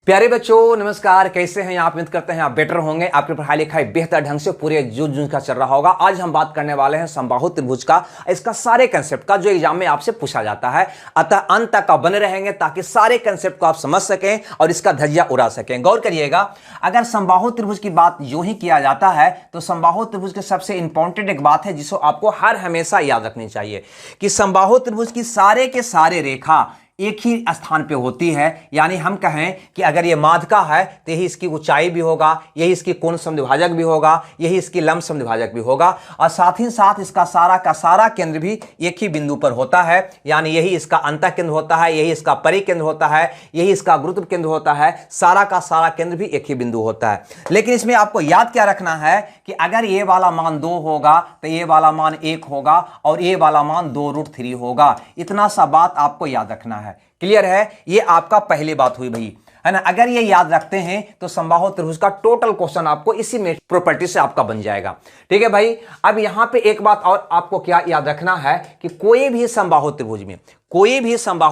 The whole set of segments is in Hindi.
प्यारे बच्चों नमस्कार, कैसे हैं आप? उम्मीद करते हैं आप बेटर होंगे। आपकी पढ़ाई लिखाई बेहतर ढंग से पूरे जून का चल रहा होगा। आज हम बात करने वाले हैं समबाहु त्रिभुज का, इसका सारे कंसेप्ट का जो एग्जाम में आपसे पूछा जाता है। अतः अंत तक आप बने रहेंगे ताकि सारे कंसेप्ट को आप समझ सकें और इसका धज्जियां उड़ा सकें। गौर करिएगा, अगर समबाहु त्रिभुज की बात यूं ही किया जाता है तो समबाहु त्रिभुज के सबसे इंपॉर्टेंट एक बात है जिसको आपको हर हमेशा याद रखनी चाहिए कि समबाहु त्रिभुज की सारे के सारे रेखा एक ही स्थान पे होती है। यानी हम कहें कि अगर ये माध्यिका है तो यही इसकी ऊंचाई भी होगा, यही इसकी कोण समद्विभाजक भी होगा, यही इसकी लंब समद्विभाजक भी होगा और साथ ही साथ इसका सारा का सारा केंद्र भी एक ही बिंदु पर होता है। यानी यही इसका अंतः केंद्र होता है, यही इसका परिकेंद्र होता है, यही इसका गुरुत्व केंद्र होता है। सारा का सारा केंद्र भी एक ही बिंदु होता है। लेकिन इसमें आपको याद क्या रखना है कि अगर ये वाला मान 2 होगा तो ये वाला मान 1 होगा और ये वाला मान 2√3 होगा। इतना सा बात आपको याद रखना है। क्लियर है? ये आपका पहली बात हुई भाई, है ना। अगर ये याद रखते हैं तो समबाहु त्रिभुज का टोटल क्वेश्चन आपको इसी में प्रॉपर्टी से आपका बन जाएगा। ठीक है भाई। अब यहां पे एक बात और आपको क्या याद रखना है कि कोई भी समबाहु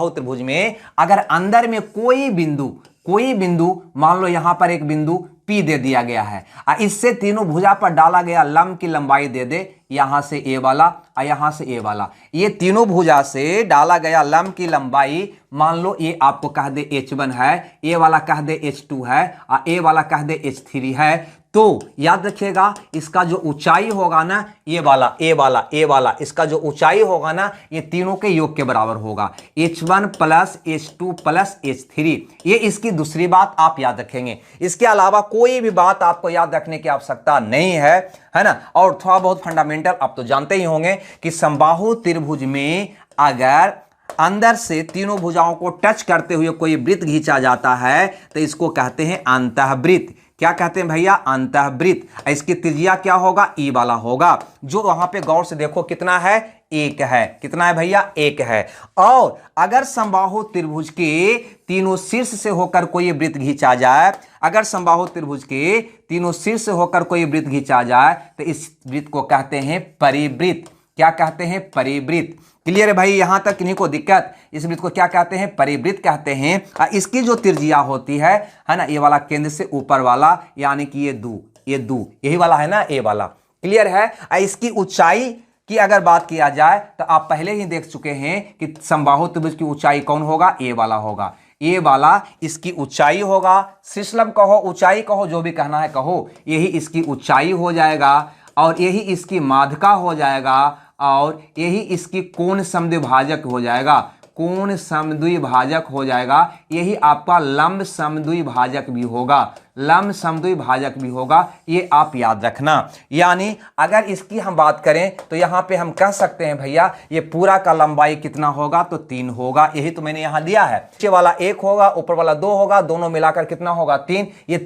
त्रिभुज में अगर अंदर में कोई बिंदु मान लो यहां पर एक बिंदु P दे दिया गया है और इससे तीनों भुजा पर डाला गया लंब की लंबाई दे दे, यहां से ए वाला और यहां से ए वाला, ये तीनों भुजा से डाला गया लंब की लंबाई मान लो ये आपको कह दे H1 है, ए वाला कह दे H2 है और ए वाला कह दे H3 है। तो याद रखिएगा इसका जो ऊंचाई होगा ना, ये वाला ए वाला इसका जो ऊंचाई होगा ना, ये तीनों के योग के बराबर होगा, H1 plus H2 plus H3। ये इसकी दूसरी बात आप याद रखेंगे। इसके अलावा कोई भी बात आपको याद रखने की आवश्यकता नहीं है ना। और थोड़ा बहुत फंडामेंटल आप तो जानते ही होंगे कि समबाहु त्रिभुज में अगर अंदर से तीनों भुजाओं को टच करते हुए कोई वृत्त खींचा जाता है तो इसको कहते हैं अंतःवृत्त। क्या कहते हैं भैया? अंतःवृत्त। इसकी त्रिज्या क्या होगा? ई वाला होगा। जो वहां पे गौर से देखो कितना है? 1 है। कितना है भैया? 1 है। और अगर समबाहु त्रिभुज के तीनों शीर्ष से होकर कोई वृत्त खींचा जाए, अगर समबाहु त्रिभुज के तीनों शीर्ष से होकर कोई वृत्त खींचा जाए तो इस वृत्त को कहते हैं परिवृत्त। क्या कहते हैं? परिवृत्त। क्लियर है भाई? यहां तक किन्हीं को दिक्कत? इस वृत्त को क्या कहते हैं? परिवृत्त कहते हैं। इसकी जो त्रिज्या होती है ना, ये वाला केंद्र से ऊपर वाला, यानी कि ये दू यही वाला है ना, ए वाला। क्लियर है? इसकी ऊंचाई की अगर बात किया जाए तो आप पहले ही देख चुके हैं कि समबाहु त्रिभुज की ऊंचाई कौन होगा? ए वाला होगा। ये वाला इसकी ऊंचाई होगा, शीर्षलंब कहो, ऊंचाई कहो, जो भी कहना है कहो, यही इसकी ऊंचाई हो जाएगा और यही इसकी माध्यिका हो जाएगा और यही इसकी कोण समद्विभाजक हो जाएगा। कोण समद्विभाजक हो जाएगा। यही आपका लंब समद्विभाजक भी होगा, लंब समद्विभाजक भी होगा। ये आप याद रखना। यानी अगर इसकी हम बात करें तो यहां पे हम कह सकते हैं भैया ये पूरा का लंबाई कितना होगा? तो 3 होगा। यही तो मैंने यहां दिया है। नीचे वाला 1 होगा, ऊपर वाला 2 होगा, दोनों मिलाकर कितना होगा? 3। ये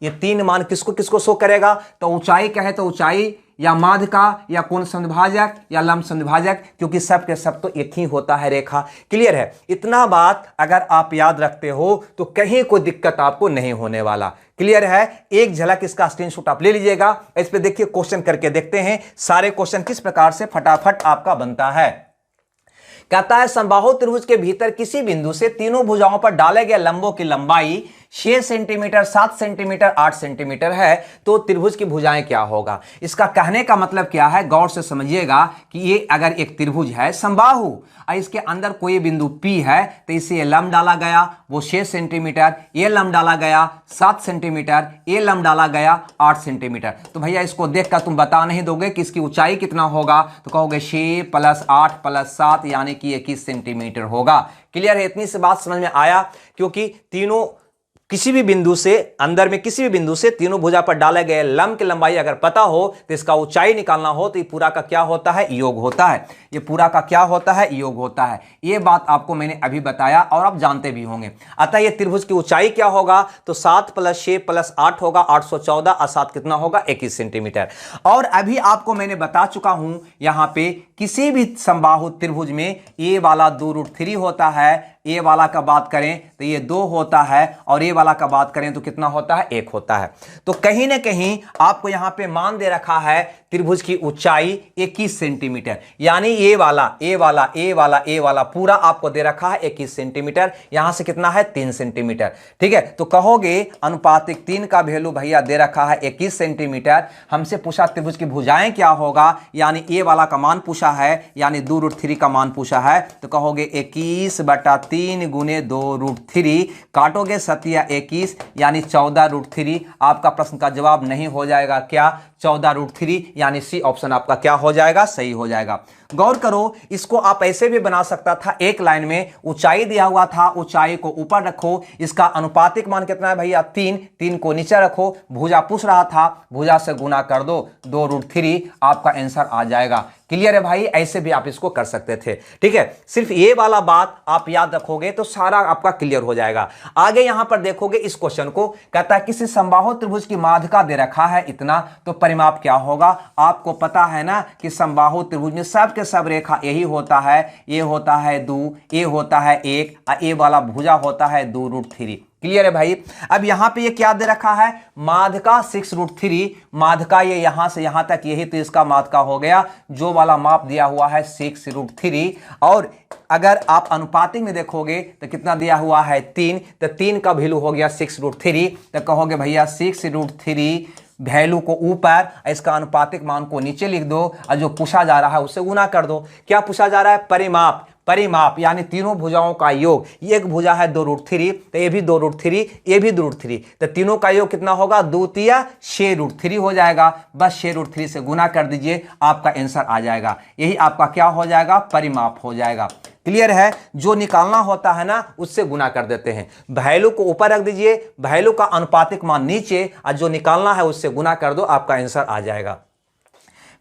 तीन मान किसको किसको शो करेगा? तो ऊंचाई कहे तो ऊंचाई, या माध्यिका, या कोण समद्विभाजक, या लंब समद्विभाजक, क्योंकि सब के सब तो एक ही होता है रेखा। क्लियर है? इतना बात अगर आप याद रखते हो तो कहीं कोई दिक्कत आपको नहीं होने वाला। क्लियर है? एक झलक इसका स्क्रीनशॉट आप ले लीजिएगा। इस पे देखिए, क्वेश्चन करके देखते हैं सारे क्वेश्चन किस प्रकार से फटाफट आपका बनता है। कहता है समबाहु त्रिभुज के भीतर किसी बिंदु से तीनों भुजाओं पर डाले गए लंबों की लंबाई 6 सेंटीमीटर, 7 सेंटीमीटर, 8 सेंटीमीटर है तो त्रिभुज की भुजाएं क्या होगा? इसका कहने का मतलब क्या है? गौर से समझिएगा कि ये अगर एक त्रिभुज है समबाहु और इसके अंदर कोई बिंदु P है तो इसे लंब डाला गया वो 6 सेंटीमीटर, ये लंब डाला गया 7 सेंटीमीटर, ये लंब डाला गया 8 सेंटीमीटर। तो भैया इसको देखकर तुम बता नहीं दोगे कि इसकी ऊंचाई कितना होगा? तो कहोगे 6 प्लस 8 प्लस 7 यानी कि 21 सेंटीमीटर होगा। क्लियर है? इतनी सी बात समझ में आया? क्योंकि तीनों किसी भी बिंदु से अंदर में किसी भी बिंदु से तीनों भुजा पर डाले गए लंब की लंबाई अगर पता हो तो इसका ऊंचाई निकालना हो तो ये पूरा का क्या होता है? योग होता है। ये पूरा का क्या होता है? योग होता है। ये बात आपको मैंने अभी बताया और आप जानते भी होंगे। अतः ये त्रिभुज की ऊंचाई क्या होगा? तो 7 प्लस 6 प्लस 8 होगा 814 और 7 कितना होगा? 21 सेंटीमीटर। और अभी आपको मैंने बता चुका हूं यहां पे किसी भी समबाहु त्रिभुज में ये वाला 2√3 होता है, ए वाला का बात करें तो ये 2 होता है, और ए वाला का बात करें तो कितना होता है, 1 होता है। तो कहीं ना कहीं आपको यहां पे मान दे रखा है त्रिभुज की ऊंचाई 21 सेंटीमीटर, यानी ए वाला पूरा आपको दे रखा है 21 सेंटीमीटर, यहां से कितना है 3 सेंटीमीटर। ठीक है, तो कहोगे अनुपातिक 3 का वैल्यू भैया दे रखा है 21 सेंटीमीटर। हमसे पूछा त्रिभुज की भुजाएं क्या होगा, यानी ए वाला का मान पूछा है, यानी 2√3 का मान पूछा है, तो कहोगे 21/3 गुने 2√3, काटोगे 7×21 यानी 14√3। आपका प्रश्न का जवाब नहीं हो जाएगा क्या, 14√3, यानी सी ऑप्शन आपका क्या हो जाएगा, सही हो जाएगा। गौर करो, इसको आप ऐसे भी बना सकता था, एक लाइन में ऊंचाई दिया हुआ था, ऊंचाई को ऊपर रखो, इसका अनुपातिक मान कितना है भैया 3 को नीचे रखो, भुजा पूछ रहा था, भुजा से गुना कर दो 2√3, आपका आंसर आ जाएगा। क्लियर है भाई, ऐसे भी आप इसको कर सकते थे। ठीक है, सिर्फ ये वाला बात आप याद रखोगे तो सारा आपका क्लियर हो जाएगा। आगे यहां पर देखोगे इस क्वेश्चन को, कहता है किसी समबाहु त्रिभुज की माध्यिका दे रखा है इतना, तो परिमाप क्या होगा। आपको पता है ना कि समबाहु त्रिभुज में सब के सब रेखा यही होता है, ये होता है 2, ये होता है 1, ये वाला भुजा होता है 2√3। क्लियर है भाई। अब यहां पे ये क्या दे रखा है, माध्यिका 6√3, माध्यिका ये यहां से यहां तक, यही तो इसका माध्यिका हो गया, जो वाला माप दिया हुआ है 6√3। और अगर आप अनुपातिक में देखोगे तो कितना दिया हुआ है 3, तो 3 का वैल्यू हो गया 6√3, तो कहोगे भैया 6√3 वैल्यू को ऊपर, इसका अनुपातिक मान को नीचे लिख दो, और जो पूछा जा रहा है उससे गुना कर दो। क्या पूछा जा रहा है, परिमाप यानी तीनों भुजाओं का योग। ये एक भुजा है 2√3, तो ये भी 2√3, ये भी 2√3, तो तीनों का योग कितना होगा, 2×6√3 हो जाएगा। बस 6√3 से गुना कर दीजिए, आपका आंसर आ जाएगा। यही आपका क्या हो जाएगा, परिमाप हो जाएगा। क्लियर है, जो निकालना होता है ना उससे गुना कर देते हैं। वैल्यू को ऊपर रख दीजिए, वैल्यू का अनुपातिक मान नीचे, और जो निकालना है उससे गुना कर दो, आपका आंसर आ जाएगा।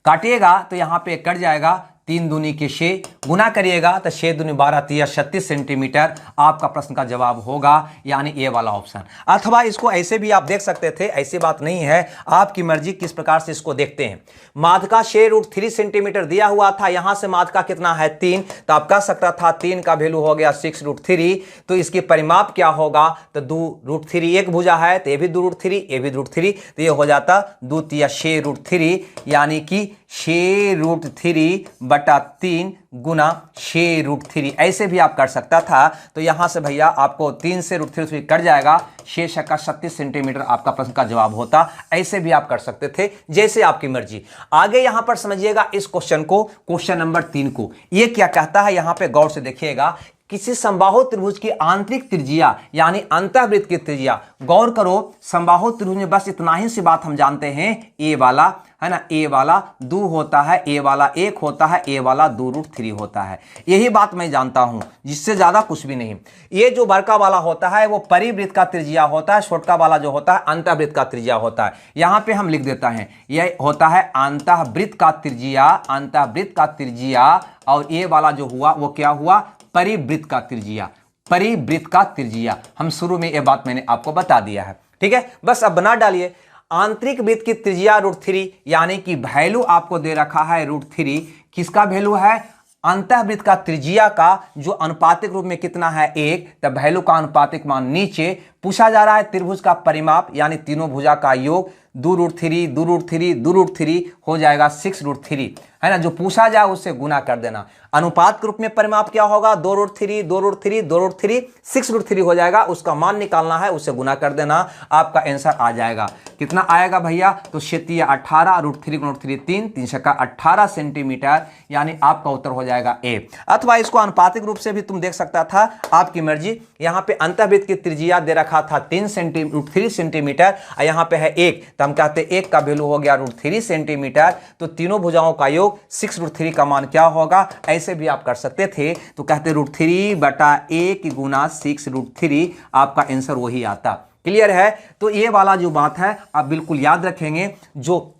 काटिएगा तो यहां पे कट जाएगा, 3 दूनी के 6, गुना करिएगा तो 6 दूनी 12, 36 सेंटीमीटर आपका प्रश्न का जवाब होगा, यानी ए वाला ऑप्शन। अथवा इसको ऐसे भी आप देख सकते थे, ऐसी बात नहीं है, आपकी मर्जी किस प्रकार से इसको देखते हैं। माध्यिका 6√3 सेंटीमीटर दिया हुआ था, यहां से माध्यिका कितना है 3, तो आप कह सकता था 3 का वैल्यू हो गया 6√3, तो इसकी परिमाप क्या होगा, तो 2√3, एक भुजा है तो ये भी 2√3, ये भी 2√3, तो ये हो जाता 2×6√3, यानी कि 6√3/3 गुना 6√3, ऐसे भी आप कर सकता था। तो यहां से भैया आपको 3 से √3 कट जाएगा, 6×36 सेंटीमीटर आपका प्रश्न का जवाब होता। ऐसे भी आप कर सकते थे, जैसे आपकी मर्जी। आगे यहां पर समझिएगा इस क्वेश्चन को, क्वेश्चन नंबर 3 को। ये क्या कहता है, यहां पे गौर से देखिएगा, किसी समबाहु त्रिभुज की आंतरिक त्रिज्या यानी अंतःवृत्त की त्रिज्या। गौर करो, समबाहु त्रिभुज में बस इतना ही सी बात हम जानते हैं, ए वाला है ना, ए वाला 2 होता है, ए वाला 1 होता है, ए वाला 2√3 होता है। यही बात मैं जानता हूं, जिससे ज्यादा कुछ भी नहीं। ये जो बड़का वाला होता है वो परिवृत्त का त्रिज्या होता है, छोटका वाला जो होता है अंतःवृत्त का त्रिज्या होता है। यहां पे हम लिख देता है, यह होता है अंतःवृत्त का त्रिज्या, अंतःवृत्त का त्रिज्या, और ये वाला जो हुआ वो क्या हुआ, परिवृत्त का त्रिज्या, परिवृत्त का त्रिज्या। हम शुरू में ये बात मैंने आपको बता दिया है। ठीक है, बस अब बना डालिए, आंतरिक वृत्त की त्रिज्या √3, यानी कि वैल्यू आपको दे रखा है √3, किसका वैल्यू है, अंतःवृत्त का त्रिज्या का, जो अनुपातिक रूप में कितना है 1, तब वैल्यू का अनुपातिक मान नीचे। पूछा जा रहा है त्रिभुज का परिमाप, यानी तीनों भुजा का योग, 2√3, 2√3, 2√3 हो जाएगा 6√3, है ना। जो पूछा जाए उससे गुना कर देना। अनुपात के रूप में परिमाप क्या होगा, 2√3, 2√3, 2√3, 6√3 हो जाएगा। उसका मान निकालना है, उससे गुना कर देना, आपका आंसर आ जाएगा। कितना आएगा भैया, तो 18, √3 √3 3, 3×18 सेंटीमीटर, यानी आपका उत्तर हो जाएगा ए। अथवा इसको अनुपातिक रूप से भी तुम देख सकता था, आपकी मर्जी। यहां पे अंतःवृत्त की त्रिज्या दे रखा था 3 सेंटीमीटर, और यहां पे है 1, तो हम कहते 1 का वैल्यू हो गया √3 सेंटीमीटर। तो तीनों भुजाओं का योग 6√3 का मान क्या होगा, ऐसे भी आप कर सकते थे। तो कहते √3/1 गुना 6√3, आपका आंसर वही आता। क्लियर है। तो ये वाला जो बात है आप बिल्कुल याद रखेंगे, जो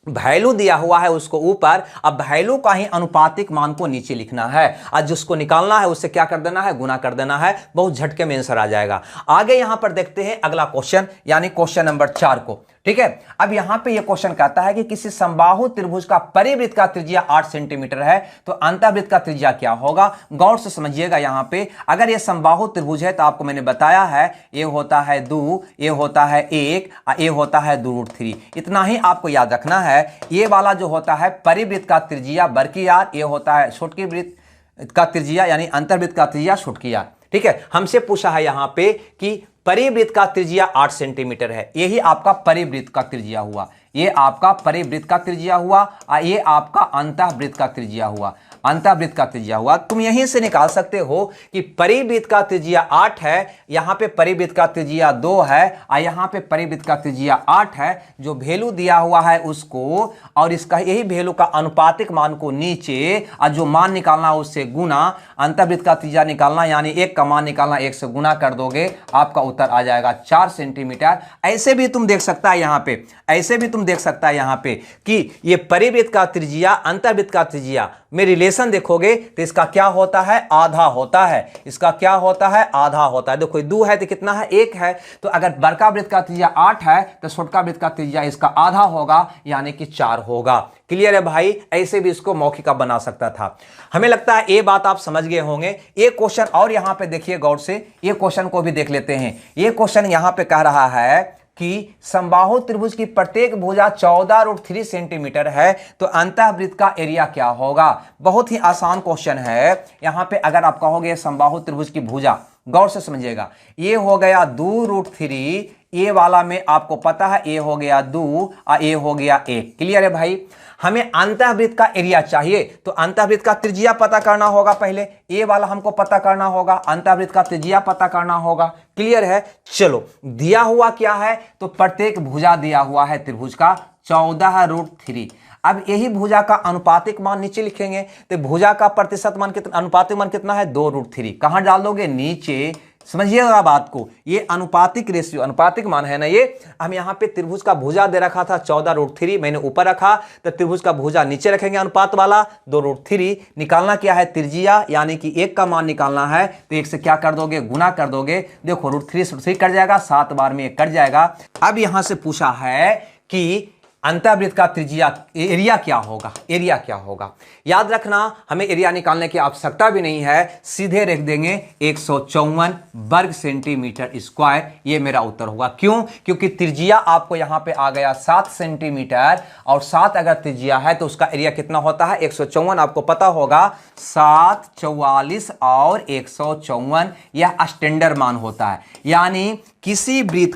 वैल्यू दिया हुआ है उसको ऊपर, अब वैल्यू का ही अनुपातिक मान को नीचे लिखना है, और जिसको निकालना है उससे क्या कर देना है, गुना कर देना है। बहुत झटके में आंसर आ जाएगा। आगे यहां पर देखते हैं अगला क्वेश्चन, यानी क्वेश्चन नंबर 4 को। ठीक है। अब यहां पे ये क्वेश्चन कहता है कि किसी समबाहु त्रिभुज का परिवृत्त का त्रिज्या 8 सेंटीमीटर है तो अंतःवृत्त का त्रिज्या क्या होगा। गौर से समझिएगा, यहां पे अगर ये समबाहु त्रिभुज है तो आपको मैंने बताया है ये होता है 2, ये होता है 1, ये होता है 2√3। इतना ही आपको याद रखना है। ये वाला जो होता है परिवृत्त का त्रिज्या बड़की आर, ये होता है छोटकी वृत्त का त्रिज्या यानी अंतर्वृत्त का त्रिज्या छोटकी आर। ठीक है, हमसे पूछा है यहां पे कि परिवृत्त का त्रिज्या 8 सेंटीमीटर है, यही आपका परिवृत्त का त्रिज्या हुआ, ये आपका परिवृत्त का त्रिज्या हुआ और ये आपका अंतःवृत्त का त्रिज्या हुआ, अंतःवृत्त का त्रिज्या हुआ। तुम यहीं से निकाल सकते हो कि परिवृत्त का त्रिज्या 8 है, यहां पे परिवृत्त का त्रिज्या 2 है और यहां पे परिवृत्त का त्रिज्या 8 है। जो वैल्यू दिया हुआ है उसको और इसका यही वैल्यू का अनुपातिक मान को नीचे और जो मान निकालना उससे गुना, अंतःवृत्त का त्रिज्या निकालना यानी 1 का मान निकालना 1 से गुना कर दोगे, आपका उत्तर आ जाएगा 4 सेंटीमीटर। ऐसे भी तुम देख सकता है यहां पे, ऐसे भी तुम देख सकता है यहां पे कि ये परिवृत्त का त्रिज्या अंतःवृत्त का त्रिज्या में रिलेशन देखोगे तो इसका क्या होता है, आधा होता है। इसका क्या होता है, आधा होता है। देखो 2 है तो कितना है, 1 है। तो अगर बड़का वृत्त का त्रिज्या 8 है तो छोटका वृत्त का त्रिज्या इसका आधा होगा यानी कि 4 होगा। क्लियर है भाई, ऐसे भी इसको मौखिक बना सकता था। हमें लगता है ये बात आप समझ गए होंगे। ये क्वेश्चन और यहां पे देखिए गौर से, ये क्वेश्चन को भी देख लेते हैं। ये क्वेश्चन यहां पे कह रहा है कि समबाहु त्रिभुज की प्रत्येक भुजा 14√3 सेंटीमीटर है तो अंतःवृत्त का एरिया क्या होगा। बहुत ही आसान क्वेश्चन है। यहां पे अगर आप कहोगे समबाहु त्रिभुज की भुजा, गौर से समझिएगा, ये हो गया 2√3, ये वाला में आपको पता है ये हो गया 2 और ये हो गया 1। क्लियर है भाई। हमें अंतःवृत्त का एरिया चाहिए तो अंतःवृत्त का त्रिज्या पता करना होगा, पहले ये वाला हमको पता करना होगा, अंतःवृत्त का त्रिज्या पता करना होगा। क्लियर है। चलो, दिया हुआ क्या है तो प्रत्येक भुजा दिया हुआ है त्रिभुज का 14√3। अब यही भुजा का अनुपातिक मान नीचे लिखेंगे तो भुजा का प्रतिशत मान कितना, अनुपातिक मान कितना है 2√3। कहां डाल दोगे, नीचे। समझिएगा बात को, ये अनुपातिक रेशियो, अनुपातिक मान है ना ये। हम यहां पे त्रिभुज का भुजा दे रखा था 14√3, मैंने ऊपर रखा तो त्रिभुज का भुजा नीचे रखेंगे अनुपात वाला 2√3। निकालना क्या है, त्रिज्या यानी कि 1 का मान निकालना है तो 1 से क्या कर दोगे, गुना कर दोगे। देखो √3 कट जाएगा, 7 बार में 1 कट जाएगा। अब यहां से पूछा है कि अंतःवृत्त का त्रिज्या एरिया क्या होगा, एरिया क्या होगा। याद रखना, हमें एरिया निकालने की आवश्यकता भी नहीं है, सीधे रख देंगे 154 वर्ग सेंटीमीटर स्क्वायर। ये मेरा उत्तर होगा। क्यों, क्योंकि त्रिज्या आपको यहां पे आ गया 7 सेंटीमीटर और 7 अगर त्रिज्या है तो उसका एरिया कितना होता है 154। आपको पता होगा 7, 44 और 154 यह स्टैंडर्ड मान होता है। यानी किसी वृत्त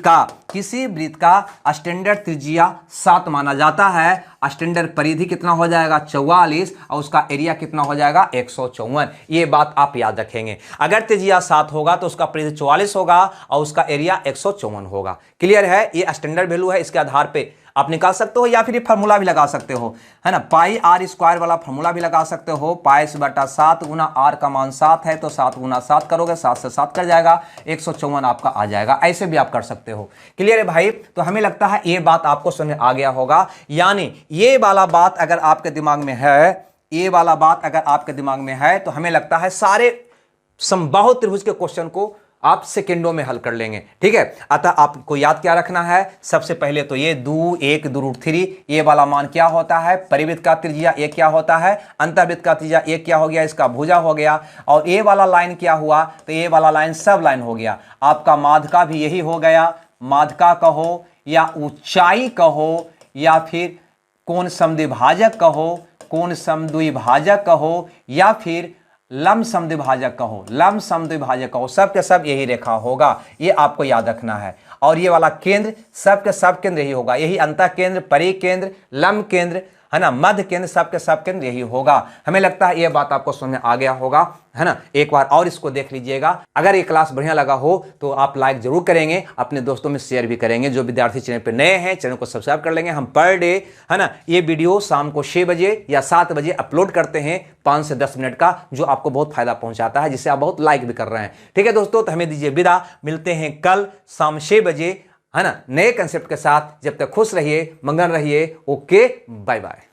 का स्टैंडर्ड त्रिज्या 7 माना जाता है, स्टैंडर्ड परिधि कितना हो जाएगा 44 और उसका एरिया कितना हो जाएगा 154। ये बात आप याद रखेंगे। अगर त्रिज्या 7 होगा तो उसका परिधि 44 होगा और उसका एरिया 154 होगा। क्लियर है। ये स्टैंडर्ड वैल्यू है, इसके आधार पे आप निकाल सकते हो या फिर फार्मूला भी लगा सकते हो, है ना। पाई आर स्क्वायर वाला फार्मूला भी लगा सकते हो। पाई से बटा 7 गुना आर का मान 7 है तो 7 गुना 7 करोगे, 7 से 7 कर जाएगा, 154 आपका आ जाएगा। ऐसे भी आप कर सकते हो। क्लियर है भाई। तो हमें लगता है ये बात आपको समझ आ गया होगा। यानी ये वाला बात अगर आपके दिमाग में है, ये वाला बात अगर आपके दिमाग में है तो हमें लगता है सारे समबाहु त्रिभुज के क्वेश्चन को आप सेकेंडों में हल कर लेंगे। ठीक है। अतः आपको याद क्या रखना है, सबसे पहले तो ये 2, 1, 2√3, ये वाला मान क्या होता है, परिवृत्त का त्रिज्या ये क्या होता है, अंतःवृत्त का त्रिज्या ये क्या हो गया, इसका भुजा हो गया। और ये वाला लाइन क्या हुआ तो ये वाला लाइन सब लाइन हो गया। आपका माध्यिका भी यही हो गया। माध्यिका कहो या ऊंचाई कहो या फिर कोण समद्विभाजक कहो, कोण समद्विभाजक कहो या फिर लंब समद्विभाजक कहो, लंब समद्विभाजक कहो, सब के सब यही रेखा होगा। ये आपको याद रखना है। और ये वाला केंद्र सब के सब केंद्र यही होगा। यही अंतः केंद्र, परिकेंद्र, लंब केंद्र, है ना, मध्य केंद्र, सब के सब केंद्र यही होगा। हमें लगता है ये बात आपको समझ में आ गया होगा, है ना। एक बार और इसको देख लीजिएगा। अगर ये क्लास बढ़िया लगा हो तो आप लाइक जरूर करेंगे, अपने दोस्तों में शेयर भी करेंगे। जो विद्यार्थी चैनल पे नए हैं चैनल को सब्सक्राइब कर लेंगे। हम पर डे, है ना, ये वीडियो शाम को 6 बजे या 7 बजे अपलोड करते हैं 5 से 10 मिनट का, जो आपको बहुत फायदा पहुंचाता है, जिससे आप बहुत लाइक भी कर रहे हैं। ठीक है दोस्तों, तो हमें दीजिए विदा। मिलते हैं कल शाम 6 बजे, है ना, नए कंसेप्ट के साथ। जब तक खुश रहिए, मगन रहिए। Okay, bye bye.